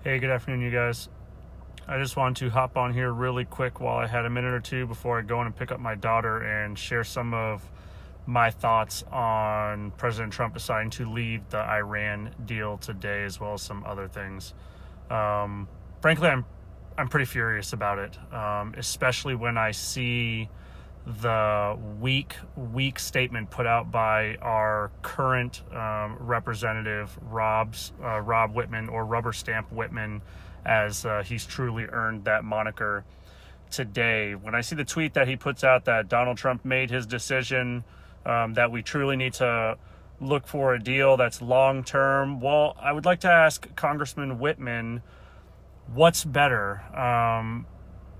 Hey, good afternoon, you guys. I just wanted to hop on here really quick while I had a minute or two before I go in and pick up my daughter and share some of my thoughts on President Trump deciding to leave the Iran deal today, as well as some other things. Frankly, I'm pretty furious about it, especially when I see the weak statement put out by our current representative, Rob Wittman, or Rubber Stamp Wittman, as he's truly earned that moniker today. When I see the tweet that he puts out that Donald Trump made his decision, that we truly need to look for a deal that's long term, well, I would like to ask Congressman Wittman, what's better?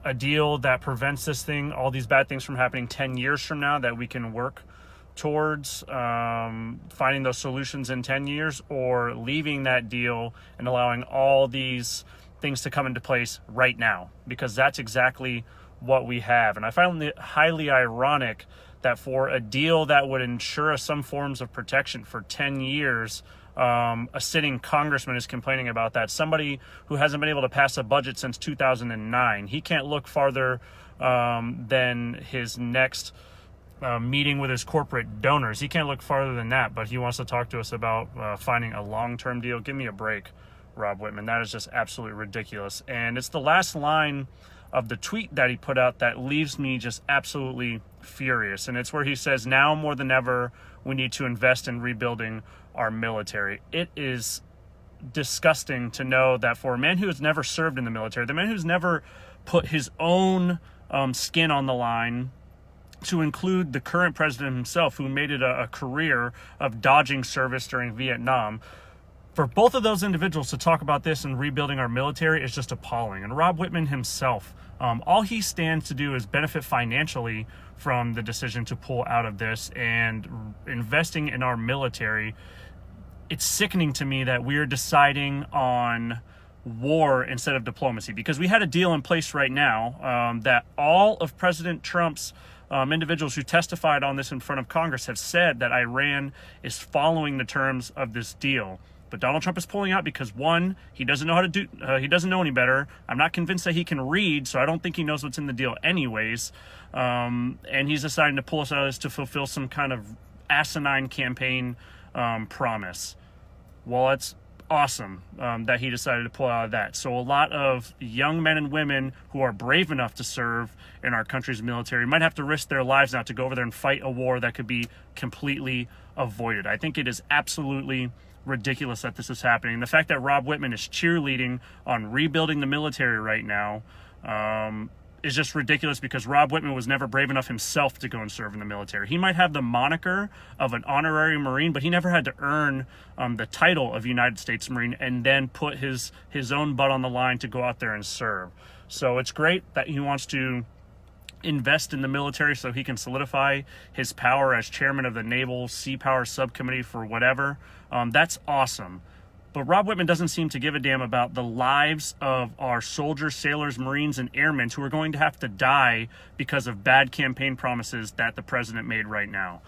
A deal that prevents all these bad things from happening 10 years from now, that we can work towards finding those solutions in 10 years, or leaving that deal and allowing all these things to come into place right now, because that's exactly what we have. And I find it highly ironic that for a deal that would ensure us some forms of protection for 10 years, a sitting congressman is complaining about that. Somebody who hasn't been able to pass a budget since 2009. He can't look farther than his next meeting with his corporate donors. He can't look farther than that, but he wants to talk to us about finding a long-term deal. Give me a break, Rob Wittman. That is just absolutely ridiculous. And it's the last line of the tweet that he put out that leaves me just absolutely furious. And it's where he says, now more than ever, we need to invest in rebuilding our military. It is disgusting to know that for a man who has never served in the military, the man who's never put his own skin on the line, to include the current president himself, who made it a career of dodging service during Vietnam, for both of those individuals to talk about this and rebuilding our military is just appalling. And Rob Wittman himself, all he stands to do is benefit financially from the decision to pull out of this and investing in our military. It's sickening to me that we're deciding on war instead of diplomacy, because we had a deal in place right now that all of President Trump's individuals who testified on this in front of Congress have said that Iran is following the terms of this deal. But Donald Trump is pulling out because, one, he doesn't know how to do. He doesn't know any better. I'm not convinced that he can read, so I don't think he knows what's in the deal anyways. And he's deciding to pull us out of this to fulfill some kind of asinine campaign promise. Well, it's awesome that he decided to pull out of that. So a lot of young men and women who are brave enough to serve in our country's military might have to risk their lives now to go over there and fight a war that could be completely avoided. I think it is absolutely ridiculous that this is happening. The fact that Rob Wittman is cheerleading on rebuilding the military right now is just ridiculous, because Rob Wittman was never brave enough himself to go and serve in the military. He might have the moniker of an honorary Marine, but he never had to earn the title of United States Marine and then put his own butt on the line to go out there and serve. So it's great that he wants to invest in the military so he can solidify his power as chairman of the Naval Sea Power Subcommittee for whatever. That's awesome. But Rob Wittman doesn't seem to give a damn about the lives of our soldiers, sailors, Marines, and airmen who are going to have to die because of bad campaign promises that the president made right now.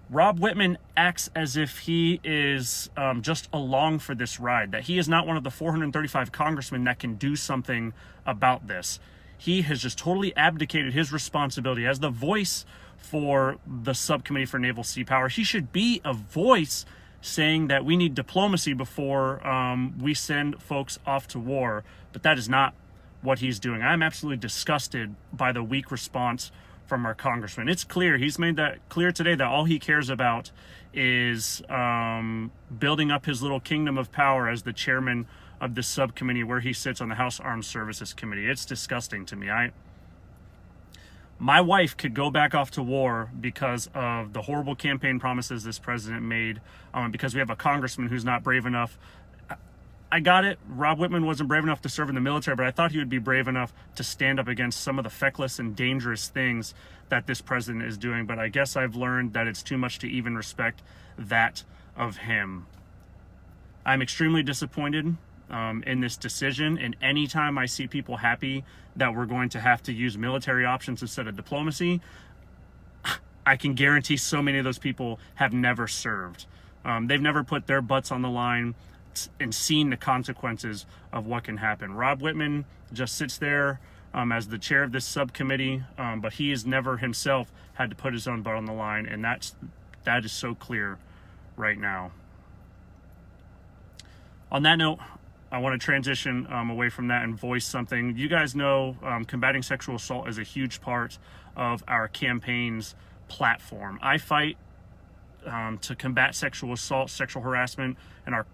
Rob Wittman acts as if he is just along for this ride, that he is not one of the 435 congressmen that can do something about this. He has just totally abdicated his responsibility as the voice for the Subcommittee for Naval Sea Power. He should be a voice saying that we need diplomacy before we send folks off to war. But that is not what he's doing. I'm absolutely disgusted by the weak response from our congressman. It's clear, he's made that clear today, that all he cares about is building up his little kingdom of power as the chairman of this subcommittee where he sits on the House Armed Services Committee. It's disgusting to me. My wife could go back off to war because of the horrible campaign promises this president made, because we have a congressman who's not brave enough. I got it. Rob Wittman wasn't brave enough to serve in the military, but I thought he would be brave enough to stand up against some of the feckless and dangerous things that this president is doing. But I guess I've learned that it's too much to even respect that of him. I'm extremely disappointed in this decision, and anytime I see people happy that we're going to have to use military options instead of diplomacy, I can guarantee so many of those people have never served. They've never put their butts on the line and seen the consequences of what can happen. Rob Wittman just sits there as the chair of this subcommittee, but he has never himself had to put his own butt on the line, and that is so clear right now. On that note, I want to transition away from that and voice something. You guys know combating sexual assault is a huge part of our campaign's platform. I fight to combat sexual assault, sexual harassment, and our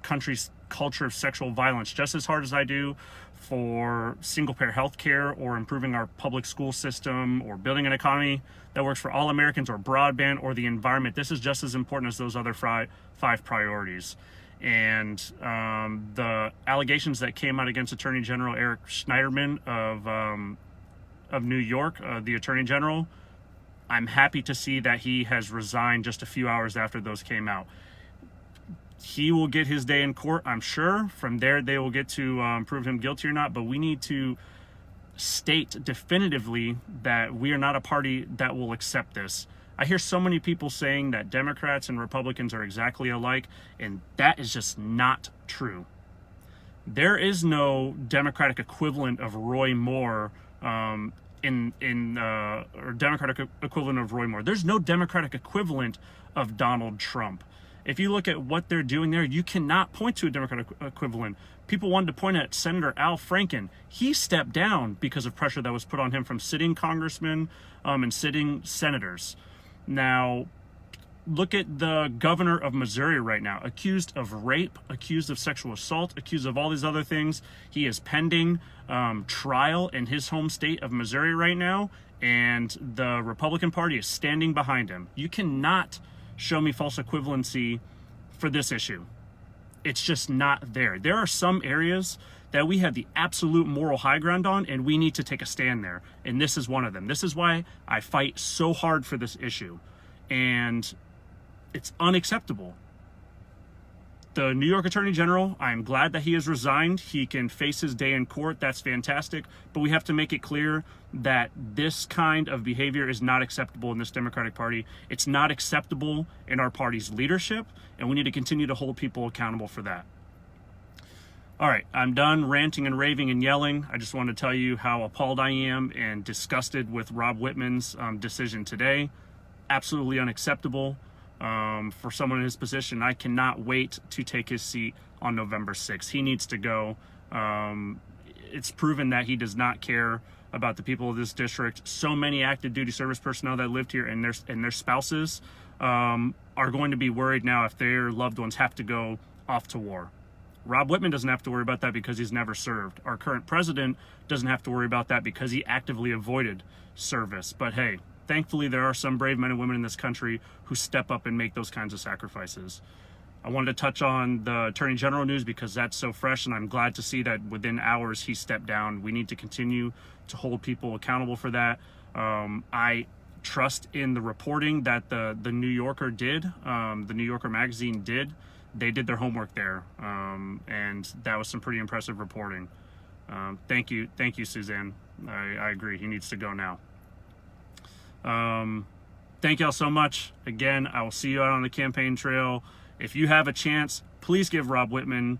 country's culture of sexual violence just as hard as I do for single-payer health care or improving our public school system or building an economy that works for all Americans or broadband or the environment. This is just as important as those other five priorities. And the allegations that came out against Attorney General Eric Schneiderman of New York, the Attorney General, I'm happy to see that he has resigned just a few hours after those came out. He will get his day in court, I'm sure. From there, they will get to prove him guilty or not. But we need to state definitively that we are not a party that will accept this. I hear so many people saying that Democrats and Republicans are exactly alike, and that is just not true. There is no Democratic equivalent of Roy Moore or Democratic equivalent of Roy Moore. There's no Democratic equivalent of Donald Trump. If you look at what they're doing there, you cannot point to a Democratic equivalent. People wanted to point at Senator Al Franken. He stepped down because of pressure that was put on him from sitting congressmen and sitting senators. Now, look at the governor of Missouri right now, accused of rape, accused of sexual assault, accused of all these other things. He is pending trial in his home state of Missouri right now, and the Republican Party is standing behind him. You cannot show me false equivalency for this issue. It's just not there. There are some areas that we have the absolute moral high ground on, and we need to take a stand there. And this is one of them. This is why I fight so hard for this issue. And it's unacceptable. The New York Attorney General, I'm glad that he has resigned. He can face his day in court. That's fantastic. But we have to make it clear that this kind of behavior is not acceptable in this Democratic Party. It's not acceptable in our party's leadership, and we need to continue to hold people accountable for that. All right, I'm done ranting and raving and yelling. I just wanted to tell you how appalled I am and disgusted with Rob Wittman's decision today. Absolutely unacceptable for someone in his position. I cannot wait to take his seat on November 6th. He needs to go. It's proven that he does not care about the people of this district. So many active duty service personnel that lived here and their spouses are going to be worried now if their loved ones have to go off to war. Rob Wittman doesn't have to worry about that because he's never served. Our current president doesn't have to worry about that because he actively avoided service. But hey, thankfully there are some brave men and women in this country who step up and make those kinds of sacrifices. I wanted to touch on the Attorney General news because that's so fresh, and I'm glad to see that within hours he stepped down. We need to continue to hold people accountable for that. I trust in the reporting that the New Yorker did, the New Yorker magazine did. They did their homework there, and that was some pretty impressive reporting. Thank you, Suzanne. I agree. He needs to go now. Thank y'all so much. Again, I will see you out on the campaign trail. If you have a chance, please give Rob Wittman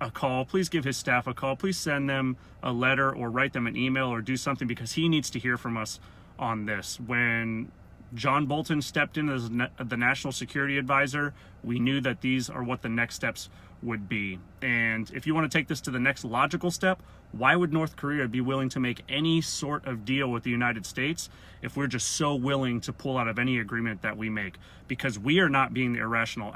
a call. Please give his staff a call. Please send them a letter or write them an email or do something, because he needs to hear from us on this. When John Bolton stepped in as the National Security Advisor, we knew that these are what the next steps would be. And if you want to take this to the next logical step, why would North Korea be willing to make any sort of deal with the United States if we're just so willing to pull out of any agreement that we make? Because we are not being the irrational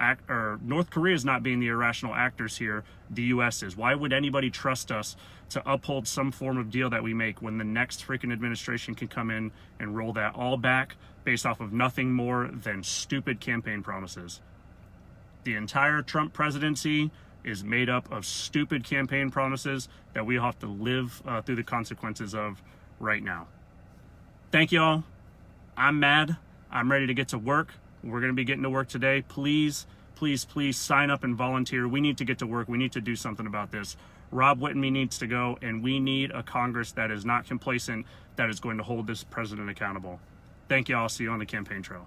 North Korea is not being the irrational actors here. The U.S. is. Why would anybody trust us to uphold some form of deal that we make when the next freaking administration can come in and roll that all back based off of nothing more than stupid campaign promises? The entire Trump presidency is made up of stupid campaign promises that we have to live through the consequences of right now. Thank y'all. I'm mad. I'm ready to get to work. We're going to be getting to work today. Please, please, please sign up and volunteer. We need to get to work. We need to do something about this. Rob Wittman needs to go, and we need a Congress that is not complacent, that is going to hold this president accountable. Thank you all. See you on the campaign trail.